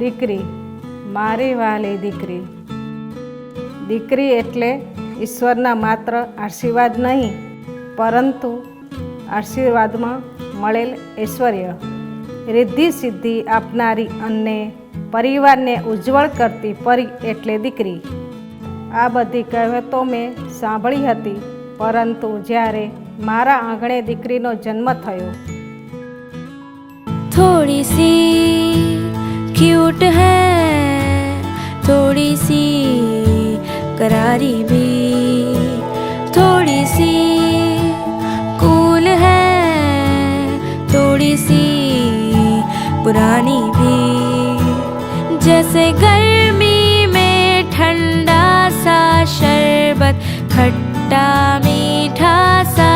દીકરી, મારી વહાલી દીકરી. દીકરી એટલે ઈશ્વરના માત્ર આશીર્વાદ નહીં, પરંતુ આશીર્વાદમાં મળેલ ઐશ્વર્ય, રિદ્ધિ સિદ્ધિ આપનારી અને પરિવારને ઉજ્જવળ કરતી પરી એટલે દીકરી. આ બધી કહેવતો મેં સાંભળી હતી, પરંતુ જ્યારે મારા આંગણે દીકરીનો જન્મ થયો. थोड़ी सी क्यूट है, थोड़ी सी करारी भी, थोड़ी सी कूल है, थोड़ी सी पुरानी भी. जैसे गर्मी में ठंडा सा शरबत, खट्टा मीठा सा,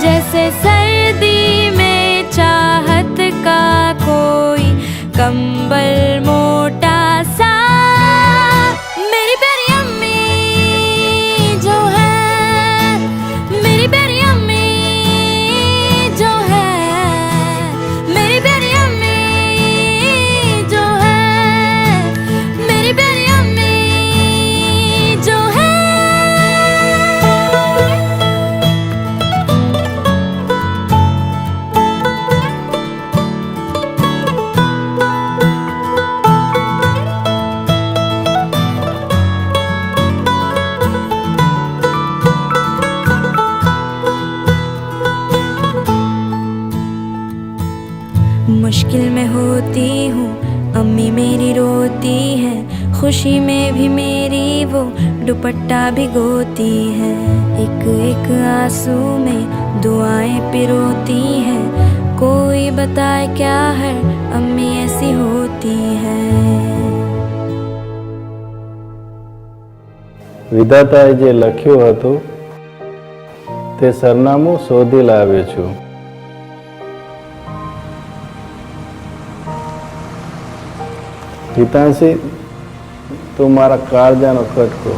जैसे सर्दी में चाहत का कोई कंबल मोटा सा. मेरी प्यारी अम्मी जो है, मेरी प्यारी अम्मी जो है, मेरी प्यारी अम्मी जो है, मेरी प्यारी अम्मी जो है. मुश्किल में होती हूँ अम्मी मेरी रोती है, खुशी में भी मेरी वो दुपट्टा भिगोती है. एक एक आंसू में दुआएं पिरोती हैं, कोई बताए क्या है अम्मी ऐसी होती है. વિધાતાએ જે લખ્યું હતું તે સરનામું શોધી લાવ્યો છું. હિતાંશી, તું મારા કાળજાનો કટકો.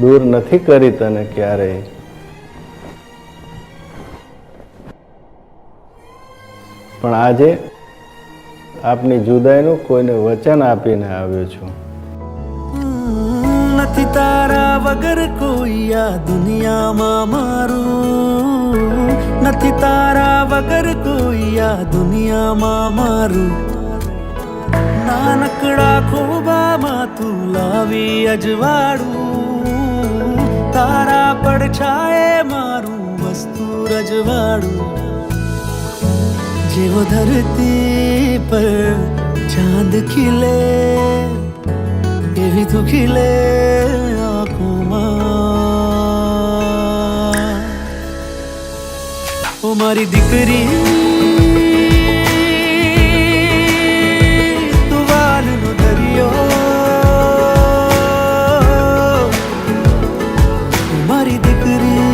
દૂર નથી કરી તને ક્યારેય, પણ આજે આપની જુદાઈનું કોઈને વચન આપીને આવ્યો છું. નથી તારા વગર કોઈ આ દુનિયામાં મારું, નથી તારા વગર કોઈ આ દુનિયામાં મારું. નાનકડા ખોબામાં તું લાવી અજવાળું, તારા પડછાયે મારું વસ્તુ રજવાડું. જેવો ધરતી પર ચાંદ ખીલે એવી તું ખીલે આંખોમાં. ઓ મારી દીકરી, તું વાલનો દરિયો, મારી દીકરી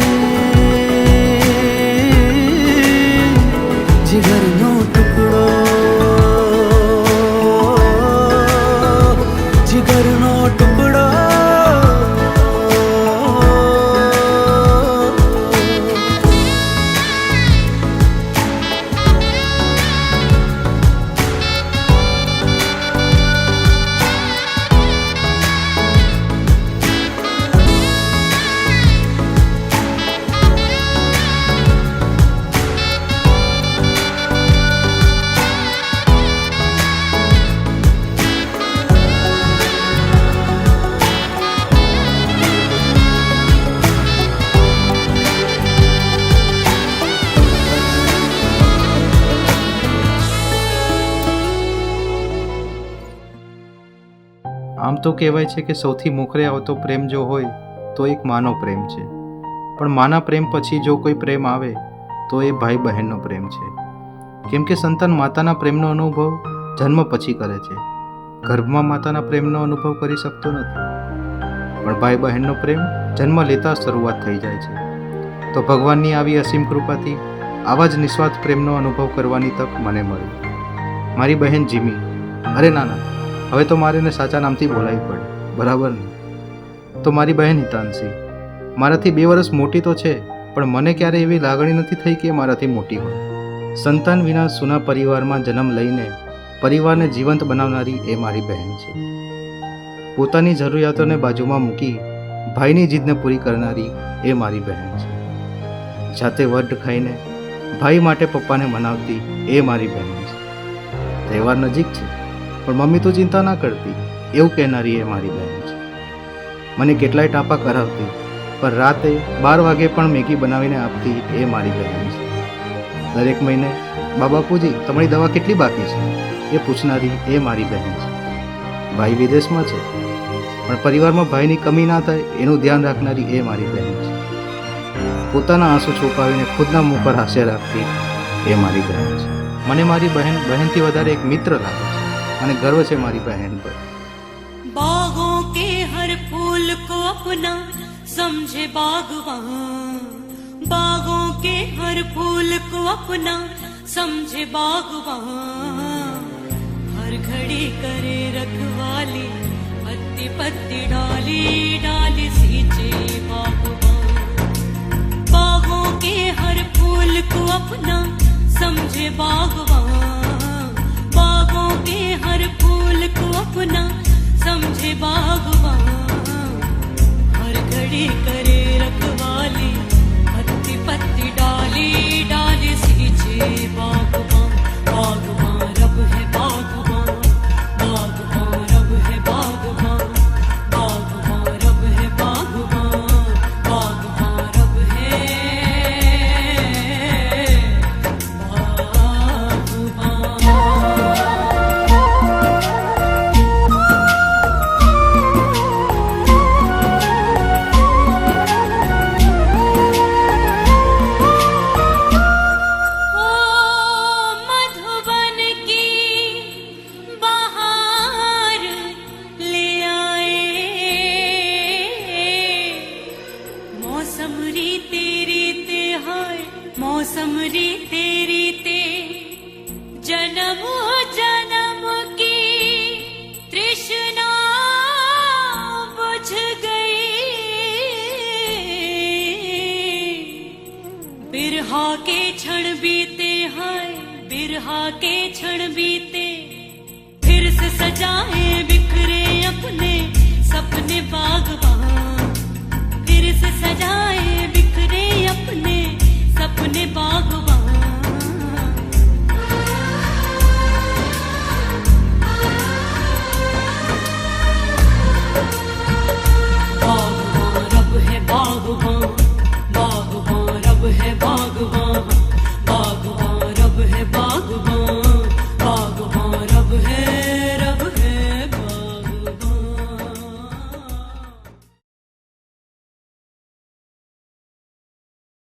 જીગરનો ટુકડો, જીગરનો ટુકડો. આમ તો કહેવાય છે કે સૌથી મોખરે આવતો પ્રેમ જો હોય તો એક માનો પ્રેમ છે, પણ માના પ્રેમ પછી જો કોઈ પ્રેમ આવે તો એ ભાઈ બહેનનો પ્રેમ છે. કેમ કે સંતાન માતાના પ્રેમનો અનુભવ જન્મ પછી કરે છે, ગર્ભમાં માતાના પ્રેમનો અનુભવ કરી શકતો નથી. પણ ભાઈ બહેનનો પ્રેમ જન્મ લેતા શરૂઆત થઈ જાય છે. તો ભગવાનની આવી અસીમ કૃપાથી આવા જ નિસ્વાર્થ પ્રેમનો અનુભવ કરવાની તક મને મળી. મારી બહેન જીમી. અરે ના ના, હવે તો મારે એને સાચા નામથી બોલાવી પડે, બરાબર ને? તો મારી બહેન હિતાંશી મારાથી 2 વર્ષ મોટી તો છે, પણ મને ક્યારેય એવી લાગણી નથી થઈ કે એ મારાથી મોટી હોય. સંતાન વિના સૂના પરિવારમાં જન્મ લઈને પરિવારને જીવંત બનાવનારી એ મારી બહેન છે. પોતાની જરૂરિયાતોને બાજુમાં મૂકી ભાઈની જીદને પૂરી કરનારી એ મારી બહેન છે. જાતે વડ ખાઈને ભાઈ માટે પપ્પાને મનાવતી એ મારી બહેન છે. તહેવાર નજીક છે પણ મમ્મી તું ચિંતા ના કરતી એવું કહેનારી એ મારી બહેન છે. મને કેટલાય ટાપા કરાવતી પણ રાતે 12 વાગે પણ મેગી બનાવીને આપતી એ મારી બહેન છે. દરેક મહિને બાપુજી તમારી દવા કેટલી બાકી છે એ પૂછનારી એ મારી બહેન છે. ભાઈ વિદેશમાં છે પણ પરિવારમાં ભાઈની કમી ના થાય એનું ધ્યાન રાખનારી એ મારી બહેન છે. પોતાના આંસુ છુપાવીને ખુદના મુખ પર હાસ્ય રાખતી એ મારી બહેન છે. મને મારી બહેનથી વધારે એક મિત્ર લાગે છે અને ગર્વ છે મારી બહેન પર. बागों के हर फूल को अपना समझे बागवान, बागों के हर फूल को अपना समझे बागवान, हर घड़ी करे रखवाली पत्ती पत्ती डाली डाली सींचे बागवान. बागों के हर फूल को अपना समझे बागवान, बागों के हर फूल को अपना समझे बागवान, हर घड़ी करे रखवाली पत्ती पत्ती डाली डाली सींचे बागवान. बागवान रब है बागवान, बागवान रब है बागवान, बागवान रब है बागवान, बागवान रब है मौसम रीते रीते जन्म जन्म की तृष्णा बुझ गई. बिरहा के क्षण बीते हाय बिरहा के क्षण बीते, फिर से सजाए बिखरे अपने सपने बागवान, फिर से सजाए बिखरे अपने सपने बागवान.